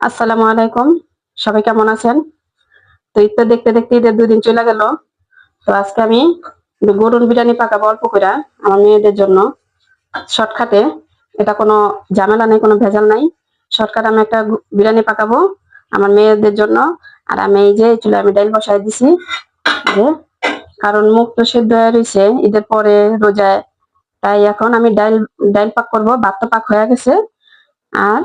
আসসালামু আলাইকুম। সবাই কেমন আছেন? তো ঈদ তো দেখতে দেখতে ঈদের 2 দিন চলে গেল। তো আজকে আমি গরুর বিরিয়ানি পাকাবো অল্প কইরা আমার মেয়েদের জন্য শর্টকাটে। এটা কোনো ঝামেলা নাই, কোনো ভেজাল নাই। শর্টকাট আমি একটা বিরিয়ানি পাকাবো আমার মেয়েদের জন্য। আর আমি এই যে চুলায় আমি ডাল বসাই দিছি যে, কারণ মুখ তো সেদ্ধ হয়ে রইছে ঈদের পরে রোজায়। তাই এখন আমি ডাল পাক করবো, ভাত তো পাক হয়ে গেছে। আর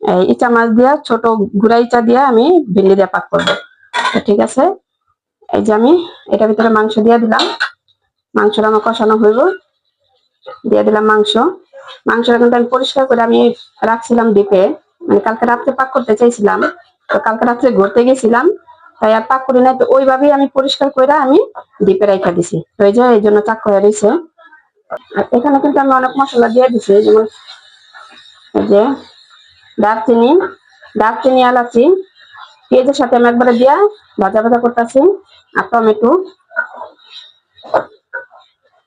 এই ইচা মাছ দিয়া ছোট গুড়া ইচা দিয়া আমি ভেন্ডি দিয়া পাক করবো। তো ঠিক আছে, এই যে আমি এটার ভিতরে মাংস দিয়ে দিলাম। মাংসটা আমার কষানো হইব, দিয়ে দিলাম মাংস। মাংসটা কিন্তু আমি পরিষ্কার করে আমি রাখছিলাম ডিপে, মানে কালকে রাত্রে পাক করতে চাইছিলাম। তো কালকে রাত্রে ঘুরতে গেছিলাম, তাই আর পাক করি নাই। তো ওইভাবেই আমি পরিষ্কার করে আমি ডিপে রাখা দিছি। তো এই যে এই জন্য চাক হয়ে রয়েছে। আর এখানে কিন্তু আমি অনেক মশলা দিয়ে দিছি, যেমন এই যে দারচিনি দারচিনি এলাচি পেঁয়াজের সাথে আমি একবারে দিয়া ভাজা ভাজা করতেছি। আর টমেটো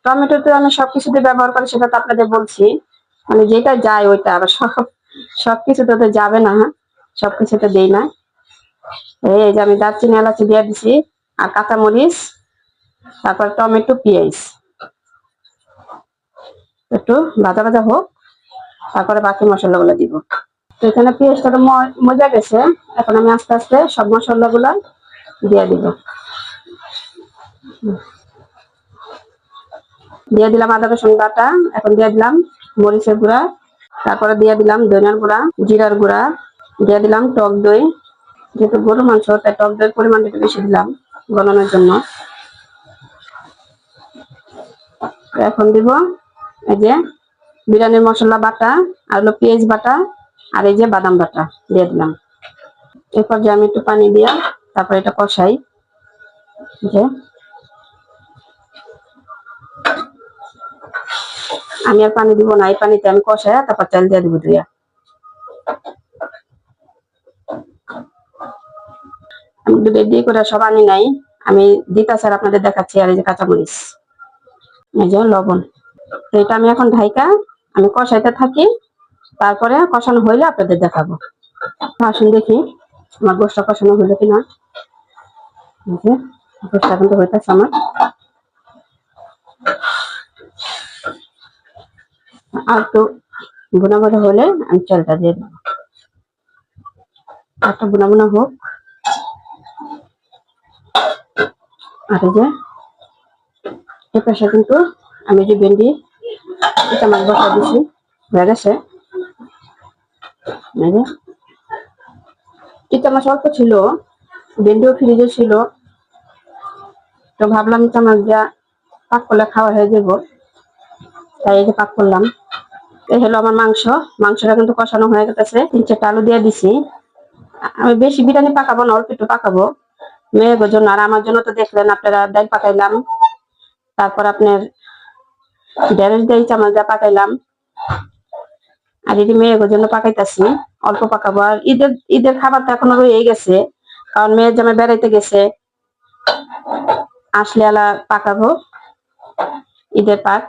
টমেটো তো আমি সবকিছুতে ব্যবহার করি, সেটা তো আপনাদের বলছি। মানে যেটা যায় ওইটা, আবার সবকিছুতে তো যাবে না, সবকিছুতে দেই না। এই যে আমি দারচিনি এলাচি দিয়ে দিছি, আর কাঁচামরিচ, তারপর টমেটো পেঁয়াজ একটু ভাজা ভাজা হোক, তারপরে বাকি মশলাগুলো দিব। তো এখানে পেঁয়াজটা তো মজা গেছে, এখন আমি আস্তে আস্তে সব মশলাগুলো দিয়ে দিব। দিয়ে দিলাম আদা রসুন বাটা, এখন দিয়ে দিলাম মরিচের গুঁড়া, তারপরে দিয়ে দিলাম ধনিয়ার গুঁড়া, জিরার গুঁড়া, দিয়ে দিলাম টক দই। যেহেতু গরু মাংস, তাই টক দইয়ের পরিমাণটা একটু বেশি দিলাম গলানোর জন্য। এখন দিব এই যে বিরিয়ানির মশলা বাটা, আর হলো পেঁয়াজ বাটা, আর এই যে বাদাম বাটা দিয়ে দিলাম। এরপর যে আমি একটু পানি দিয়া তারপর এটা কষাই। যে আমি আর পানি দিব না, এই পানিতে আমি কষাই তারপর চাল দিয়ে দিব ধুইয়া। আমি রেডি করে সব আনি নাই, আমি দিতাছি আর আপনাদের দেখাচ্ছি। আর এই যে কাঁচামরিচ, এই যে লবণ। তো এটা আমি এখন ঢাইকা আমি কষাইতে থাকি, তারপরে কষানো হইলে আপনাদের দেখাবো। আসুন দেখি আমার গোষ্ঠটা কষানো হইলো কিনা। গোষ্ঠটা কিন্তু হইতেছে আমার। আর একটু বুনা বুনা হলে আমি চালটা দিয়ে দেবো। একটা বুনা বুনা হোক। আর এই যে এই পাশে কিন্তু আমি যে ভেন্ডি এটা মাছ বসা দিছি, হয়ে গেছে। চিটা মাছ অল্প ছিল, ভেন্ডিও ফ্রিজে ছিল, তো ভাবলাম চিটা মাছ যা পাক করলে খাওয়া হয়ে যাবো, তাই এই যে পাক করলাম। এই হলো আমার মাংস। মাংসটা কিন্তু কষানো হয়ে গেছে, 3-4টা আলু দিয়ে দিছি। আমি বেশি বিরিয়ানি পাকাবো না, অল্প একটু পাকাবো মেয়ের জন্য। আর আমার জন্য তো দেখলেন আপনারা, ডাল পাকাইলাম, তারপর আপনার ঢেঁড়স দিয়ে চামচ দিয়ে পাকাইলাম। আর এটি মেয়ের জন্য পাকাইতেছি, অল্প পাকাবো। আর ঈদের ঈদের খাবার তো এখনো রয়ে গেছে, কারণ মেয়ের জামাই বেড়াইতে গেছে, আসলে আলা পাকাবো ঈদের পাক।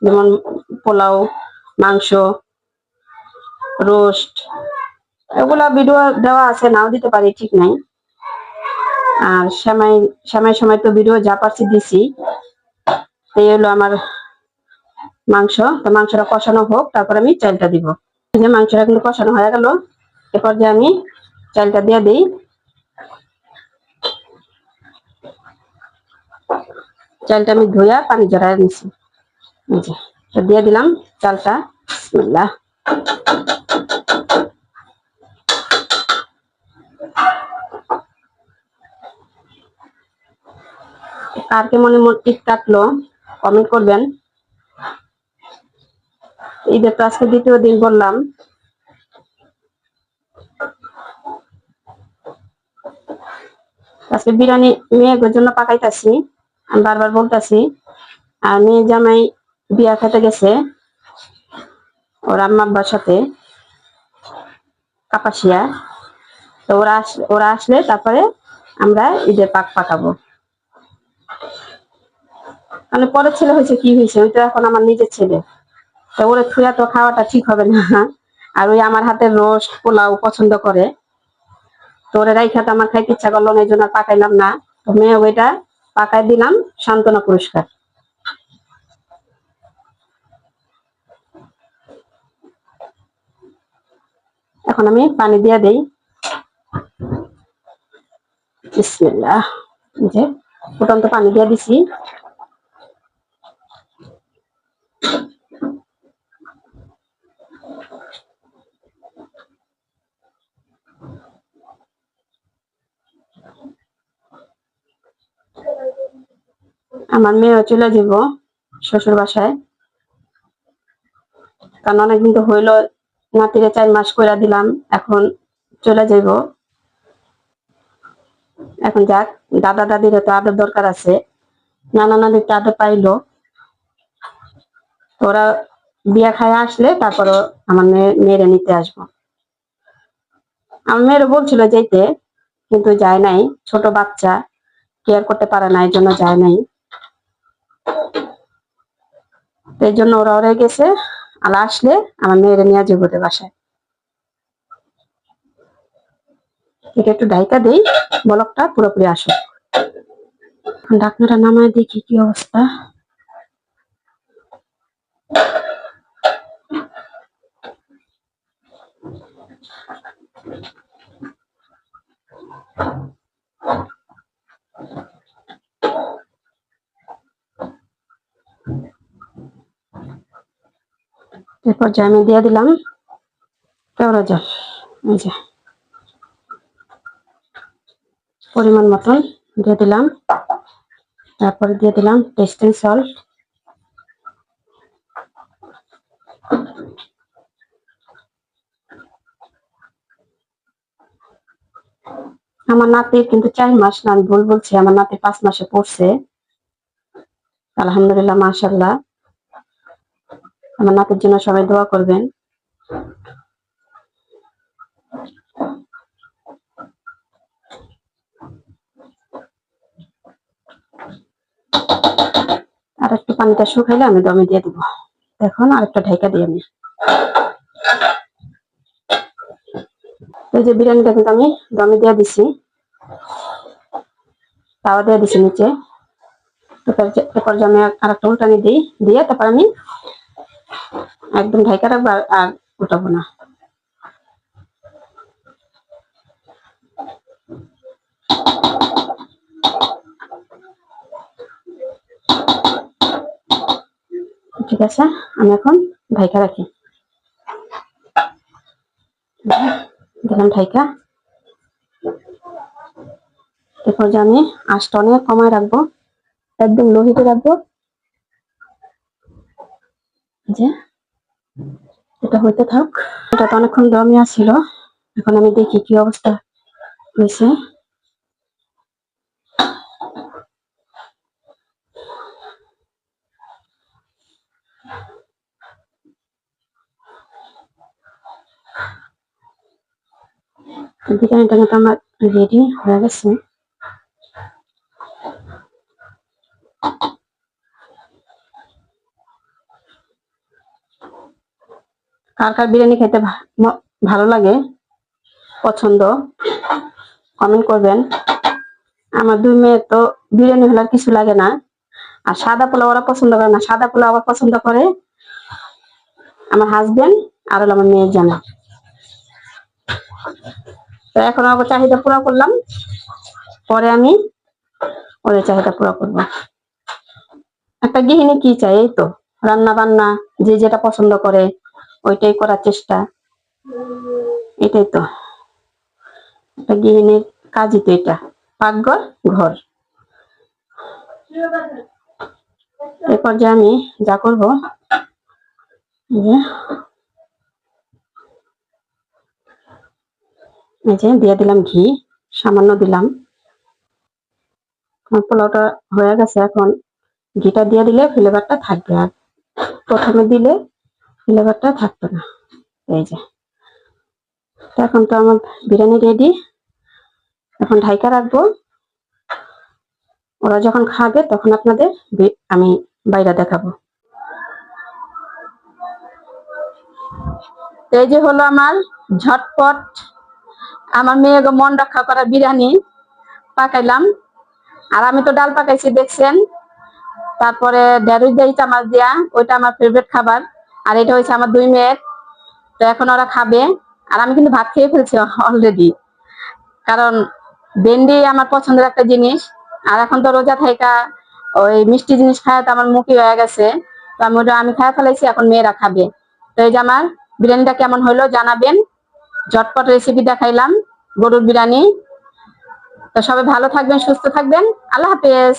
যেমন পোলাও, মাংস, রোস্ট, এগুলা ভিডিও দেওয়া আছে, নাও দিতে পারি, ঠিক নাই। আর সেমাই সেমাই সময় তো ভিডিও যা পারছি দিছি। এই হলো আমার মাংস। তো মাংসটা কষানো হোক, তারপর আমি চালটা দিব। এই যে মাংসটা কিন্তু কষানো হয়ে গেল, এরপর যে আমি চালটা দিয়ে দিই। চালটা আমি ধুইয়া পানি ঝরাই নিছি, দিয়ে দিলাম চালটা। বিসমিল্লাহ। কার কে মনে ঈদ কাটলো কমেন্ট করবেন। ঈদের তো আজকে 2য় দিন বললাম। আজকে বিরিয়ানি মেয়ের জন্য পাকাইতাছি, আমি বারবার বলতাছি। আর মেয়ে জামাই বিয়া খেতে গেছে ওর আম্মা আব্বার সাথে কাপাসিয়া। তো ওরা আসলে তারপরে আমরা ঈদের পাক পাকাবো। মানে পরের ছেলে হয়েছে কি হয়েছে, ওই তো এখন আমার নিজের ছেলে, তো ওরে থুয়া তো খাওয়াটা ঠিক হবে না। আর ওই আমার হাতের রোস্ট পোলাও পছন্দ করে, তোরে রাইখা তো আমার খাইতে ইচ্ছা করলো না, এই জন্য আর পাকাইলাম না। তো মেয়ে ওইটা পাকাই দিলাম সান্ত্বনা পুরস্কার। এখন আমি পানি দিয়ে দেই। বিসমিল্লাহ। যে ফুটন্ত পানি দিয়ে দিছি। আমার মেয়েও চলে যাব শ্বশুর বাসায়, কারণ অনেকদিন তো হইলো, নাতিরে 4 মাস করে দিলাম, এখন চলে যাইব। এখন যাক, দাদা দাদির তো আদর দরকার আছে, নানা নানির তো আদর পাইলো। ওরা বিয়া খায় আসলে তারপর আমার মেয়েরে নিতে আসবো। আমার মেয়েরও বলছিল যেতে, কিন্তু যায় নাই, ছোট বাচ্চা কেয়ার করতে পারে না, এই জন্য যায় নাই। এই জন্য ওরা ওরা গেছে, আর আসলে আমার মেয়েরে নিয়ে যাবো বাসায়। এটা একটু ঢাইকা দেই, বলকটা পুরোপুরি আসো। ঢাকনাটা নামায় দেখি কি অবস্থা। এরপর যে আমি দিয়ে দিলাম কেওড়া জল, এই যে পরিমাণ মতন দিয়ে দিলাম। তারপরে দিয়ে দিলাম টেস্টিং সল্ট। আমার নাতির কিন্তু 4 মাস না, আমি ভুল বলছি, আমার নাতি 5 মাসে পড়ছে। আলহামদুলিল্লাহ, মাশাআল্লাহ। আমার নাতির জন্য সবাই দোয়া করবেন। আর একটু পানিটা শুকাইলে আমি দমে দিয়ে দিব। এখন আরেকটা ঢাকা দিই আমি। এই যে বিরিয়ানিটা কিন্তু আমি দমে দিয়ে দিছি, তাওয়া দিয়ে দিছি নিচে। এরপর যে আমি আরেকটা উল্টানি দিই, দিয়ে তারপর আমি একদম ঢাকা রাখবো, আর উঠাবো না। ঠিক আছে, আমি এখন ঢাকা রাখি। দিলাম ঢাকা। এরপর যে আমি আঁচটা অনেক কমায় রাখবো, একদম লো হিটে রাখবো। যে এটা হইতে থাক। এটা তো অনেকক্ষণ দমে আসছিল, এখন আমি দেখি কি অবস্থা হয়েছে। বিরিয়ানিটা কিন্তু আমার রেডি হয়ে গেছে। কার কার বিরিয়ানি খেতে ভালো লাগে, পছন্দ, কমেন্ট করবেন। আমার 2 মেয়ে তো বিরিয়ানি হলে আর কিছু লাগে না, আর সাদা পোলাও ওরা পছন্দ করে না, সাদা পোলাও আবার পছন্দ করে আমার হাজবেন্ড আর হলো আমার মেয়ের জানা। তো এখন আবার চাহিদা পুরো করলাম, পরে আমি ওদের চাহিদা পুরো করবো। একটা গৃহিণী কি চাই, এই তো রান্না বান্না, যে যেটা পছন্দ করে ওইটাই করার চেষ্টা, এটাই তো একটা গৃহিণীর কাজই তো এটা, পাকঘর ঘর। এরপর যে আমি যা করবো, এই যে দিয়ে দিলাম ঘি, সামান্য দিলাম। পোলাওটা হয়ে গেছে, এখন ঘিটা দিয়ে দিলে ফ্লেভারটা থাকবে, আর প্রথমে দিলে ফ্লেভারটা থাকবে না। এই যে এখন তো আমার বিরিয়ানি রেডি, এখন ঢাকা রাখবো। ওরা যখন খাবে তখন আপনাদের আমি বাইরে দেখাবো। এই যে হলো আমার ঝটপট আমার মেয়ে মন রক্ষা করা বিরিয়ানি পাকাইলাম। আর আমি তো ডাল পাকাইছি দেখছেন। তারপরে ঢেঁড়স দিয়ে ইচা মাছ দিয়া, ওইটা আমার ফেভারিট খাবার। আর এটা হচ্ছে আমার 2 মেয়ের। তো এখন ওরা খাবে। আর আমি কিন্তু ভাত খেয়ে ফেলছি অলরেডি, কারণ ভেন্ডি আমার পছন্দের একটা জিনিস। আর এখন তো রোজা থাইকা ওই মিষ্টি জিনিস খায় তো আমার মুখই হয়ে গেছে। তো আমি খায় ফেলাইছি, এখন মেয়েরা খাবে। তো এই যে আমার বিরিয়ানিটা কেমন হলো জানাবেন। ঝটপট রেসিপি দেখাইলাম গরুর বিরিয়ানি। তো সবাই ভালো থাকবেন, সুস্থ থাকবেন। আল্লাহ হাফেজ।